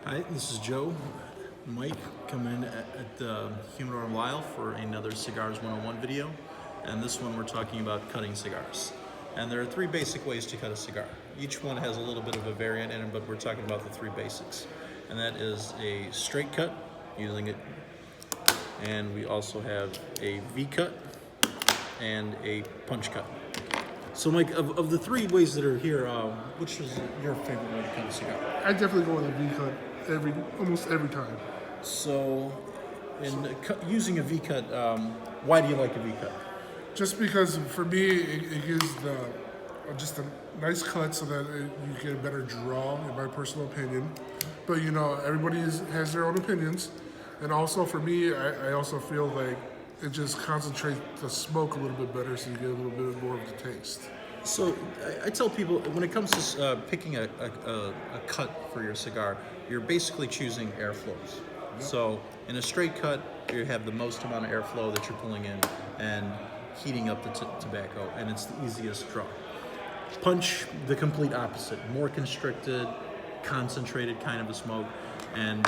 Hi, this is Joe. Mike coming in at the Humidor in Lyle for another Cigars 101 video. And this one we're talking about cutting cigars. And there are three basic ways to cut a cigar. Each one has a little bit of a variant in it, but we're talking about the three basics. And that is a straight cut, using it. And we also have a V cut and a punch cut. So Mike, of the three ways that are here, which is your favorite way to cut a cigar? I definitely go with a V cut almost every time. So, using a V cut, why do you like a V cut? Just because for me it gives just a nice cut so that you get a better draw, in my personal opinion. But everybody has their own opinions, and also for me, I also feel like it just concentrates the smoke a little bit better, so you get a little bit more of the taste. So I tell people when it comes to picking a cut for your cigar, you're basically choosing airflows. Yep. So in a straight cut, you have the most amount of airflow that you're pulling in and heating up the tobacco, and it's the easiest draw. Punch, the complete opposite, more constricted, concentrated kind of a smoke, and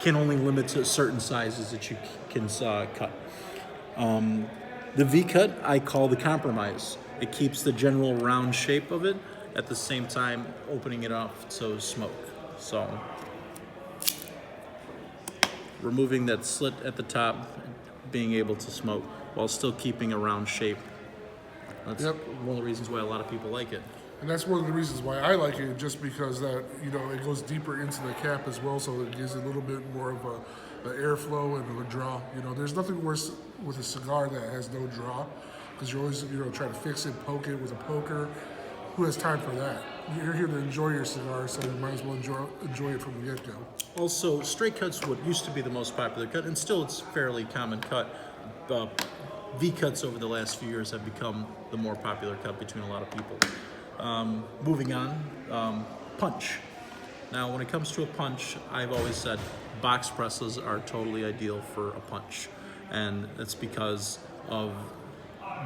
can only limit to certain sizes that you can cut. The V cut I call the compromise. It keeps the general round shape of it at the same time opening it up to smoke. So removing that slit at the top, being able to smoke while still keeping a round shape. That's one of the reasons why a lot of people like it. And that's one of the reasons why I like it, just because that it goes deeper into the cap as well, so it gives a little bit more of a airflow and a draw. There's nothing worse with a cigar that has no draw, because you're always trying to fix it, poke it with a poker. Who has time for that? You're here to enjoy your cigar, so you might as well enjoy it from the get-go. Also, straight cut's what used to be the most popular cut, and still it's fairly common cut. V cuts over the last few years have become the more popular cut between a lot of people. Moving on, punch. Now, when it comes to a punch, I've always said box presses are totally ideal for a punch, and that's because of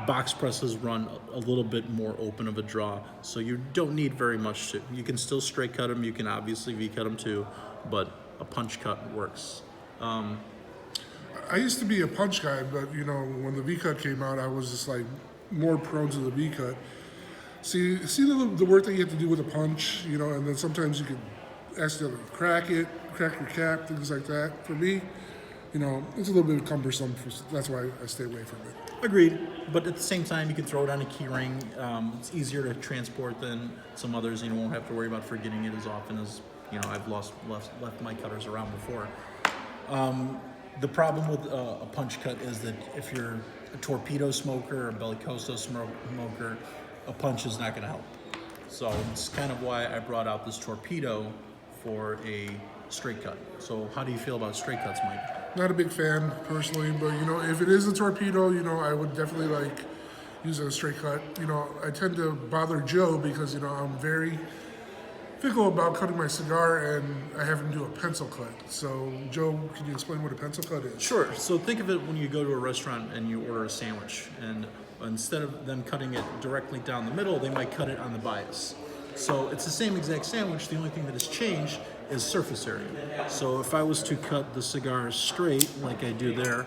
box presses run a little bit more open of a draw, so you don't need very much to. You can still straight cut them, you can obviously V cut them too, but a punch cut works. I used to be a punch guy, but when the V cut came out, I was just like more prone to the V cut. See the work that you have to do with a punch, and then sometimes you can accidentally crack your cap, things like that. For me, it's a little bit cumbersome. That's why I stay away from it. Agreed, but at the same time, you can throw it on a key ring. It's easier to transport than some others. You won't have to worry about forgetting it as often as I've left my cutters around before. The problem with a punch cut is that if you're a torpedo smoker or a bellicoso smoker, a punch is not going to help. So it's kind of why I brought out this torpedo for a straight cut. So how do you feel about straight cuts, Mike? Not a big fan personally, but if it is a torpedo, I would definitely like use a straight cut. I tend to bother Joe because I'm very fickle about cutting my cigar, and I have him do a pencil cut. So, Joe, can you explain what a pencil cut is? Sure. So think of it when you go to a restaurant and you order a sandwich, and instead of them cutting it directly down the middle, they might cut it on the bias. So it's the same exact sandwich. The only thing that has changed is surface area. So if I was to cut the cigar straight, like I do there,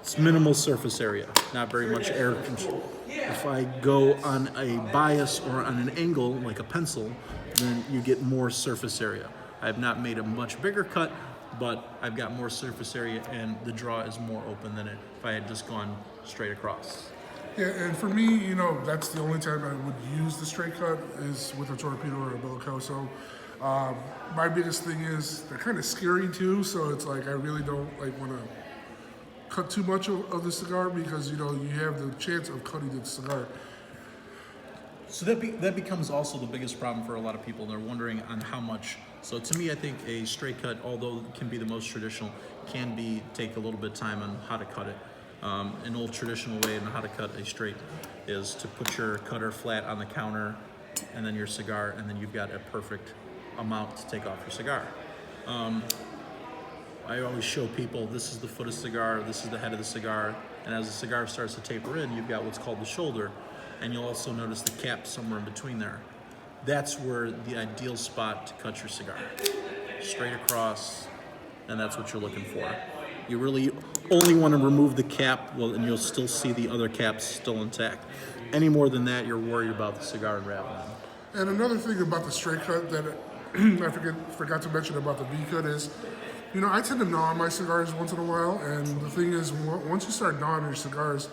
it's minimal surface area, not very much air control. If I go on a bias or on an angle, like a pencil, then you get more surface area. I have not made a much bigger cut, but I've got more surface area, and the draw is more open than if I had just gone straight across. Yeah, and for me, that's the only time I would use the straight cut is with a torpedo or a bellicoso. My biggest thing is they're kind of scary too, so it's like I really don't want to cut too much of the cigar, because you have the chance of cutting the cigar. So that becomes also the biggest problem for a lot of people. They're wondering on how much. So to me, I think a straight cut, although it can be the most traditional, can take a little bit of time on how to cut it. An old traditional way on how to cut a straight is to put your cutter flat on the counter, and then your cigar, and then you've got a perfect amount to take off your cigar. I always show people this is the foot of the cigar, this is the head of the cigar, and as the cigar starts to taper in, you've got what's called the shoulder, and you'll also notice the cap somewhere in between there. That's where the ideal spot to cut your cigar. straight across, and that's what you're looking for. You really only want to remove the cap, well, and you'll still see the other caps still intact. Any more than that, you're worried about the cigar unraveling. And another thing about the straight cut that I forgot to mention about the V cut is, you know, I tend to gnaw on my cigars once in a while, and the thing is, once you start gnawing your cigars,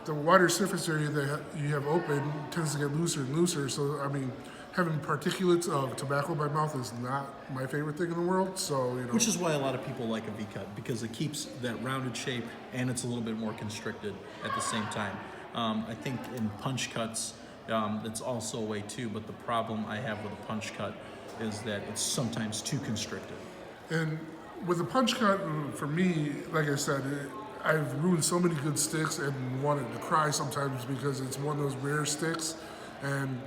the wider surface area that you have open tends to get looser and looser. So, I mean, having particulates of tobacco in my mouth is not my favorite thing in the world. So, you know. Which is why a lot of people like a V-cut, because it keeps that rounded shape and it's a little bit more constricted at the same time. I think in punch cuts, it's also a way too, but the problem I have with a punch cut is that it's sometimes too constricted. And with a punch cut, for me, like I said, I've ruined so many good sticks and wanted to cry sometimes because it's one of those rare sticks, and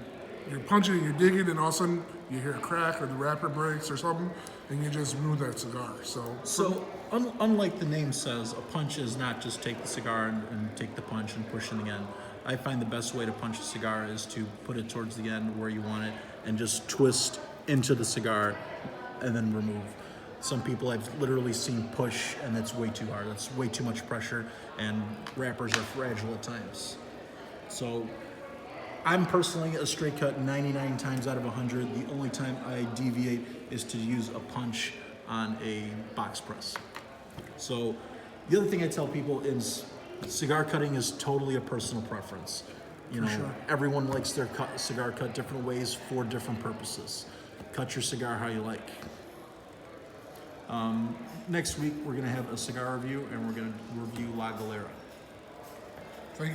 you're punching and you're digging, and all of a sudden you hear a crack or the wrapper breaks or something, and you just ruin that cigar. So Unlike the name says, a punch is not just take the cigar and take the punch and push it again. I find the best way to punch a cigar is to put it towards the end where you want it and just twist into the cigar and then remove. Some people I've literally seen push, and that's way too hard. That's way too much pressure, and wrappers are fragile at times. So I'm personally a straight cut 99 times out of 100. The only time I deviate is to use a punch on a box press. So the other thing I tell people is cigar cutting is totally a personal preference. You know, sure. Everyone likes their cigar cut different ways for different purposes. Cut your cigar how you like. Next week, we're going to have a cigar review, and we're going to review La Galera.